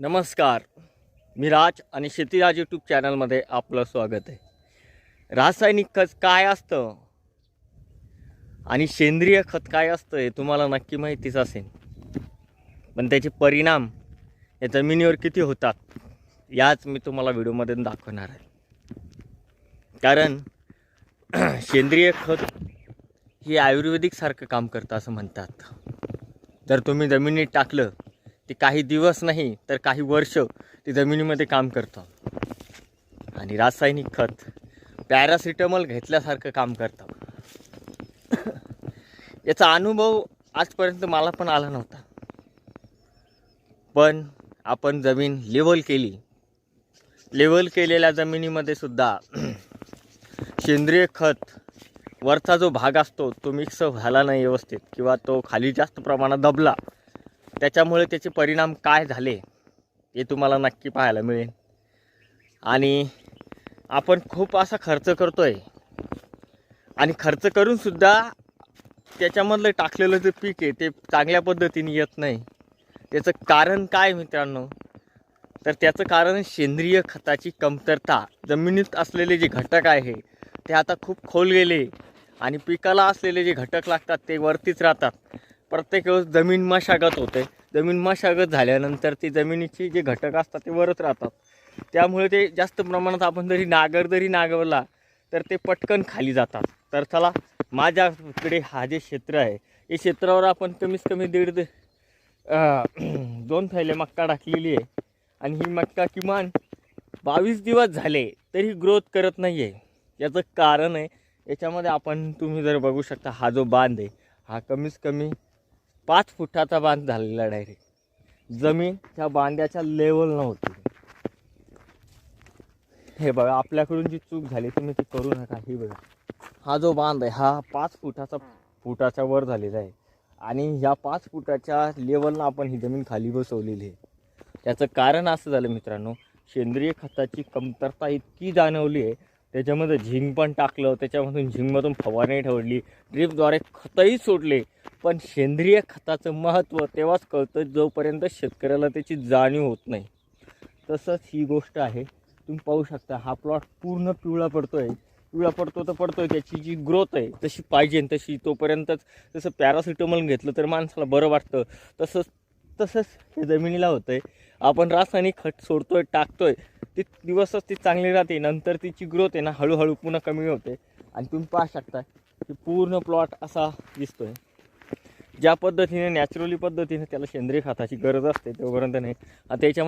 नमस्कार, मी राज आणि शेतीराज यूट्यूब चॅनलमध्ये आपलं स्वागत आहे. रासायनिक खत काय असतं आणि सेंद्रिय खत काय असतं हे तुम्हाला नक्की माहितीच असेल, पण त्याचे परिणाम या जमिनीवर किती होतात याच मी तुम्हाला व्हिडिओमध्ये दाखवणार आहे. कारण सेंद्रिय खत हे आयुर्वेदिक सारखं काम करतं असं म्हणतात. जर तुम्ही जमिनीत टाकलं ते काही दिवस नाही तर काही वर्ष ते जमिनीमध्ये काम करतं. आणि रासायनिक खत पॅरासिटामॉल घेतल्यासारखं काम करतं. याचा अनुभव आजपर्यंत मला पण आला नव्हता, पण आपण जमीन लेवल केली. लेवल केलेल्या जमिनीमध्ये सुद्धा सेंद्रिय खत वरचा जो भाग असतो तो मिक्स झाला नाही व्यवस्थित, किंवा तो खाली जास्त प्रमाणात दबला, त्याच्यामुळे त्याचे परिणाम काय झाले हे तुम्हाला नक्की पाहायला मिळेल. आणि आपण खूप असा खर्च करतोय आणि खर्च करूनसुद्धा त्याच्यामधलं टाकलेलं जे पीक आहे ते चांगल्या पद्धतीने येत नाही. त्याचं कारण काय मित्रांनो, तर त्याचं कारण सेंद्रिय खताची कमतरता. जमिनीत असलेले जे घटक आहे ते आता खूप खोल गेले आणि पिकाला असलेले जे घटक लागतात ते वरतीच राहतात. प्रत्येक वेळेस जमीन मशागत होते. जमीन मशागत झाल्यानंतर ते जमिनीचे जे घटक असतात ते वरच राहतात. त्यामुळे ते जास्त प्रमाणात आपण जरी नांगरला तर ते पटकन खाली जातात. तर चला, माझ्याकडे हा जे क्षेत्र आहे या क्षेत्रावर आपण कमीत कमी 2 थैले मक्का टाकलेली आहे. आणि ही मक्का किमान 22 दिवस झाले तरी ग्रोथ करत नाही आहे. याचं कारण आहे, याच्यामध्ये आपण तुम्ही जर बघू शकता, हा जो बांध आहे हा कमीत कमी 5 फुटाचा बांध झालेला डायरेक्ट. जमीन त्या बांध्याच्या लेवल नव्हती. हे बघा, आपल्याकडून जी चूक झाली तुम्ही ती करू नका. ही बघा, हा जो बांध आहे हा 5 फुटाच्या वर झालेला आहे. आणि ह्या 5 फुटाच्या लेवलनं आपण ही जमीन खाली बसवलेली आहे. त्याचं कारण असं झालं मित्रांनो, सेंद्रिय खताची कमतरता इतकी जाणवली आहे. त्याच्यामध्ये झिंक पण टाकलं, त्याच्यामधून झिंकमधून फवारणी ठेवली, ड्रीपद्वारे खतही सोडले, पण सेंद्रिय खताचं महत्त्व तेव्हाच कळतं जोपर्यंत शेतकऱ्याला त्याची जाणीव होत नाही. तसंच ही गोष्ट आहे. तुम्ही पाहू शकता, हा प्लॉट पूर्ण पिवळा पडतोय. त्याची जी ग्रोथ आहे तशी पाहिजे तशी तोपर्यंतच. जसं पॅरासिटामॉल घेतलं तर माणसाला बरं वाटतं, तसंच हे जमिनीला होतं आहे. आपण रासायनिक खत सोडतोय, टाकतोय, ती दिवसच ती चांगली राहते. नंतर तिची ग्रोथ आहे ना हळूहळू पुन्हा कमी होते. आणि तुम्ही पाहू शकता की पूर्ण प्लॉट असा दिसतोय. ज्या पद्धतीने नॅचरली पद्धतीने त्याला सेंद्रिय खताची गरज असते तोपर्यंत नाही. आता याच्यामध्ये